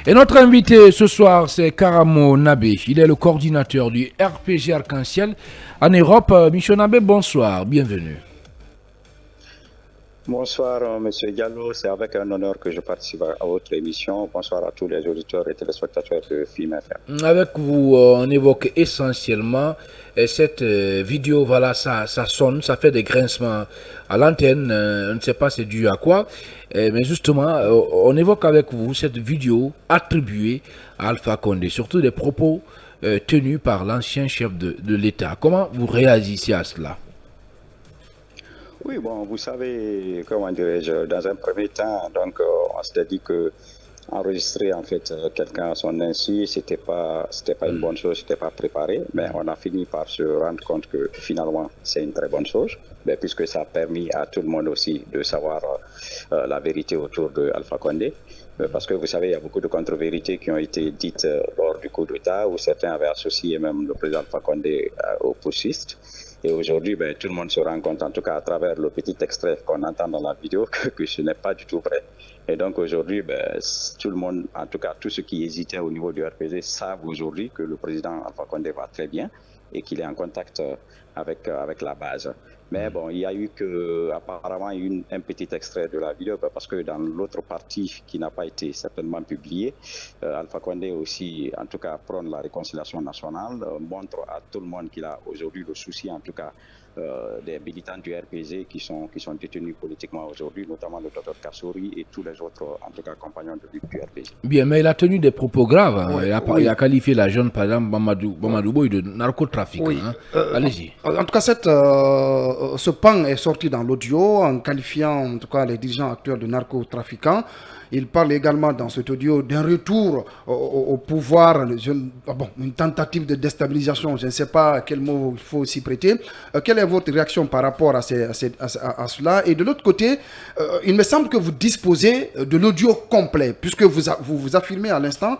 Et notre invité ce soir, c'est Karamo Nabé. Il est le coordinateur du RPG Arc-en-Ciel en Europe. Monsieur Nabé, bonsoir, bienvenue. Bonsoir, Monsieur Diallo. C'est avec un honneur que je participe à votre émission. Bonsoir à tous les auditeurs et téléspectateurs de Film FM. Avec vous, on évoque essentiellement cette vidéo. Voilà, ça sonne, ça fait des grincements à l'antenne. On ne sait pas c'est dû à quoi. Mais justement, on évoque avec vous cette vidéo attribuée à Alpha Condé, surtout des propos tenus par l'ancien chef de l'État. Comment vous réagissez à cela? Oui, bon, vous savez, comment dirais-je, dans un premier temps, donc, on s'était dit que enregistrer en fait quelqu'un à son insu, c'était pas une bonne chose, c'était pas préparé, mais on a fini par se rendre compte que finalement c'est une très bonne chose, mais puisque ça a permis à tout le monde aussi de savoir la vérité autour de Alpha Condé. Parce que vous savez, il y a beaucoup de contre-vérités qui ont été dites lors du coup d'État, où certains avaient associé même le président Alpha Condé aux putschistes. Et aujourd'hui, tout le monde se rend compte, en tout cas à travers le petit extrait qu'on entend dans la vidéo, que ce n'est pas du tout vrai. Et donc aujourd'hui, tout le monde, en tout cas tous ceux qui hésitaient au niveau du RPG, savent aujourd'hui que le président Alpha Condé va très bien et qu'il est en contact avec la base. Mais bon, il y a eu apparemment un petit extrait de la vidéo, parce que dans l'autre partie qui n'a pas été certainement publiée, Alpha Condé aussi, en tout cas, prône la réconciliation nationale, montre à tout le monde qu'il a aujourd'hui le souci, en tout cas, des militants du RPG qui sont détenus politiquement aujourd'hui, notamment le docteur Kassouri et tous les autres, en tout cas, compagnons de lutte du RPG. Bien, mais il a tenu des propos graves. Hein. Oui, il a qualifié la jeune, par exemple, Mamadou Boy de narcotrafiquant. Oui. Hein. Allez-y. En tout cas, ce pan est sorti dans l'audio en qualifiant en tout cas les dirigeants actuels de narcotrafiquants. Il parle également dans cet audio d'un retour au pouvoir, une tentative de déstabilisation, je ne sais pas quel mot il faut s'y prêter. Quelle est votre réaction par rapport à cela? Et de l'autre côté, il me semble que vous disposez de l'audio complet, puisque vous affirmez à l'instant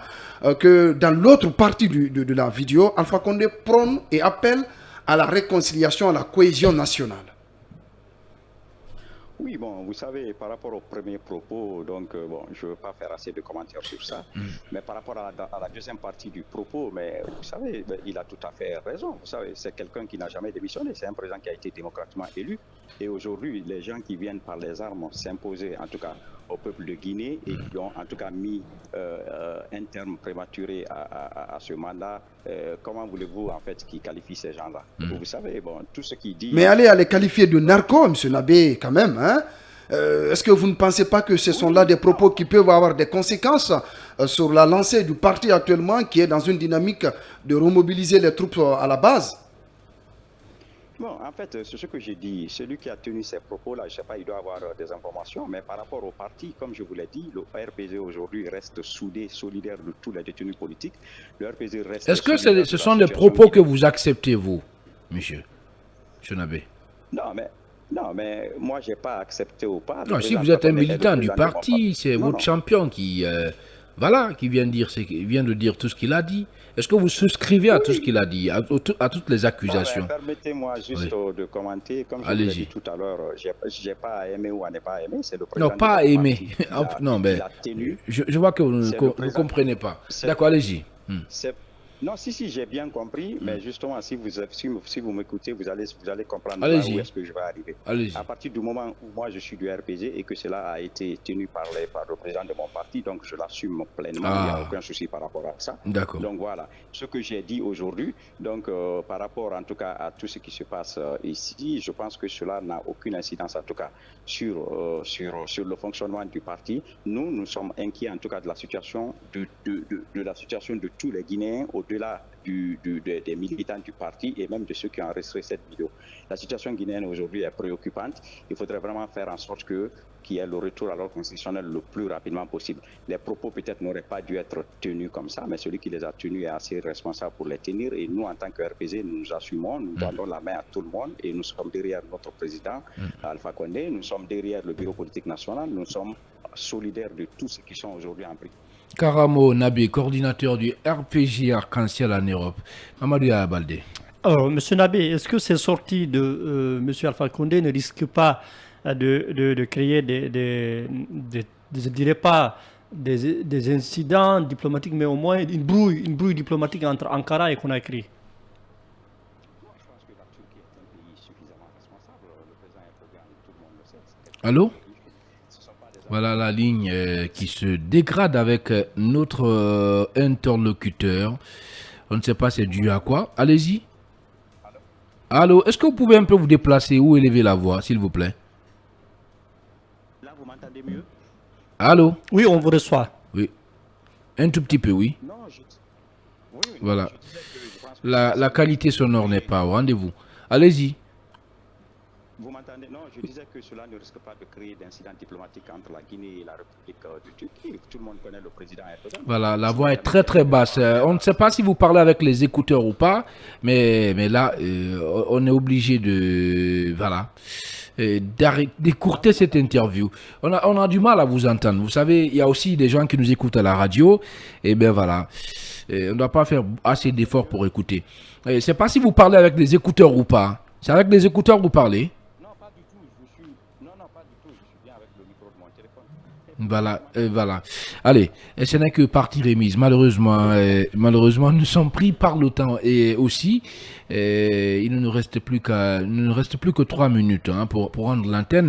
que dans l'autre partie de la vidéo, Alpha Condé prône et appelle à la réconciliation, à la cohésion nationale. Oui, bon, vous savez, par rapport aux premiers propos, donc, je ne veux pas faire assez de commentaires sur ça, mais par rapport à la deuxième partie du propos, mais vous savez, il a tout à fait raison. Vous savez, c'est quelqu'un qui n'a jamais démissionné, c'est un président qui a été démocratiquement élu, et aujourd'hui, les gens qui viennent par les armes s'imposer, en tout cas, au peuple de Guinée, et qui ont en tout cas mis un terme prématuré à ce mandat, comment voulez-vous en fait qu'ils qualifient ces gens-là? Vous savez, bon, tout ce qu'ils disent... Mais allez à les qualifier de narcos, M. Nabé, quand même, hein? Est-ce que vous ne pensez pas que ce sont là des propos qui peuvent avoir des conséquences sur la lancée du parti actuellement, qui est dans une dynamique de remobiliser les troupes à la base? Bon, en fait, c'est ce que j'ai dit. Celui qui a tenu ces propos-là, je ne sais pas, il doit avoir des informations, mais par rapport au parti, comme je vous l'ai dit, le RPG aujourd'hui reste soudé, solidaire de tous les détenus politiques. Le RPG reste... Est-ce que ce sont des propos que vous acceptez, vous, monsieur Nabé? Non, mais moi, je n'ai pas accepté ou pas. Non, si vous êtes un militant du parti, c'est votre champion qui vient de dire tout ce qu'il a dit. Est-ce que vous souscrivez à tout ce qu'il a dit, à toutes les accusations? Permettez-moi juste de commenter. Comme je vous l'ai dit tout à l'heure, je n'ai pas aimé ou à ne pas aimer. C'est le président. Non, pas aimer. Non, mais je vois que vous ne comprenez pas. D'accord, allez-y. Non, si, j'ai bien compris, mais justement, si vous m'écoutez, vous allez comprendre où est-ce que je vais arriver. À partir du moment où moi je suis du RPG et que cela a été tenu par le président de mon parti, donc je l'assume pleinement, il n'y a aucun souci par rapport à ça. D'accord. Donc voilà, ce que j'ai dit aujourd'hui, donc par rapport en tout cas à tout ce qui se passe ici, je pense que cela n'a aucune incidence en tout cas sur le fonctionnement du parti. Nous sommes inquiets en tout cas de la situation de la situation de tous les Guinéens au-delà des militants du parti et même de ceux qui ont enregistré cette vidéo. La situation guinéenne aujourd'hui est préoccupante. Il faudrait vraiment faire en sorte qu'il y ait le retour à l'ordre constitutionnel le plus rapidement possible. Les propos peut-être n'auraient pas dû être tenus comme ça, mais celui qui les a tenus est assez responsable pour les tenir. Et nous, en tant que RPG, nous nous assumons, nous donnons la main à tout le monde et nous sommes derrière notre président, Alpha Condé, nous sommes derrière le bureau politique national, nous sommes solidaires de tous ceux qui sont aujourd'hui en prison. Karamo Nabé, coordinateur du RPG Arc-en-Ciel en Europe. Mamadou Baldé. Alors, M. Nabé, est-ce que ces sorties de M. Alpha Condé ne risquent pas de créer je ne dirais pas des incidents diplomatiques, mais au moins une brouille diplomatique entre Ankara et Conakry. Moi, je pense que la Turquie est un pays suffisamment responsable. Le président Erdogan, tout le monde le sait. Allô? Ce sont pas des Voilà la ligne qui se dégrade avec notre interlocuteur. On ne sait pas c'est dû à quoi. Allez-y. Allô, est-ce que vous pouvez un peu vous déplacer ou élever la voix, s'il vous plaît? Là, vous m'entendez mieux? Allô? Oui, on vous reçoit. Oui. Un tout petit peu, oui. Non, oui, oui, Voilà. je disais que je pense que La qualité sonore n'est pas au rendez-vous. Allez-y. vous m'entendez? Non, je disais que cela ne risque pas de créer d'incidents diplomatiques entre la Guinée et la République de Turquie. Tout le monde connaît le président Erdogan. Voilà, la voix est très très basse. On ne sait pas si vous parlez avec les écouteurs ou pas, mais là, on est obligé de... Voilà. D'écourter cette interview. On a du mal à vous entendre. Vous savez, il y a aussi des gens qui nous écoutent à la radio. Et bien voilà. On ne doit pas faire assez d'efforts pour écouter. Je ne sais pas si vous parlez avec des écouteurs ou pas. C'est avec des écouteurs que vous parlez? Non, pas du tout. Non, pas du tout. Je suis bien avec le micro de mon téléphone. Voilà, voilà. Allez, et ce n'est que partie remise. Malheureusement, nous sommes pris par le temps et aussi, il ne nous reste plus que 3 minutes pour rendre l'antenne.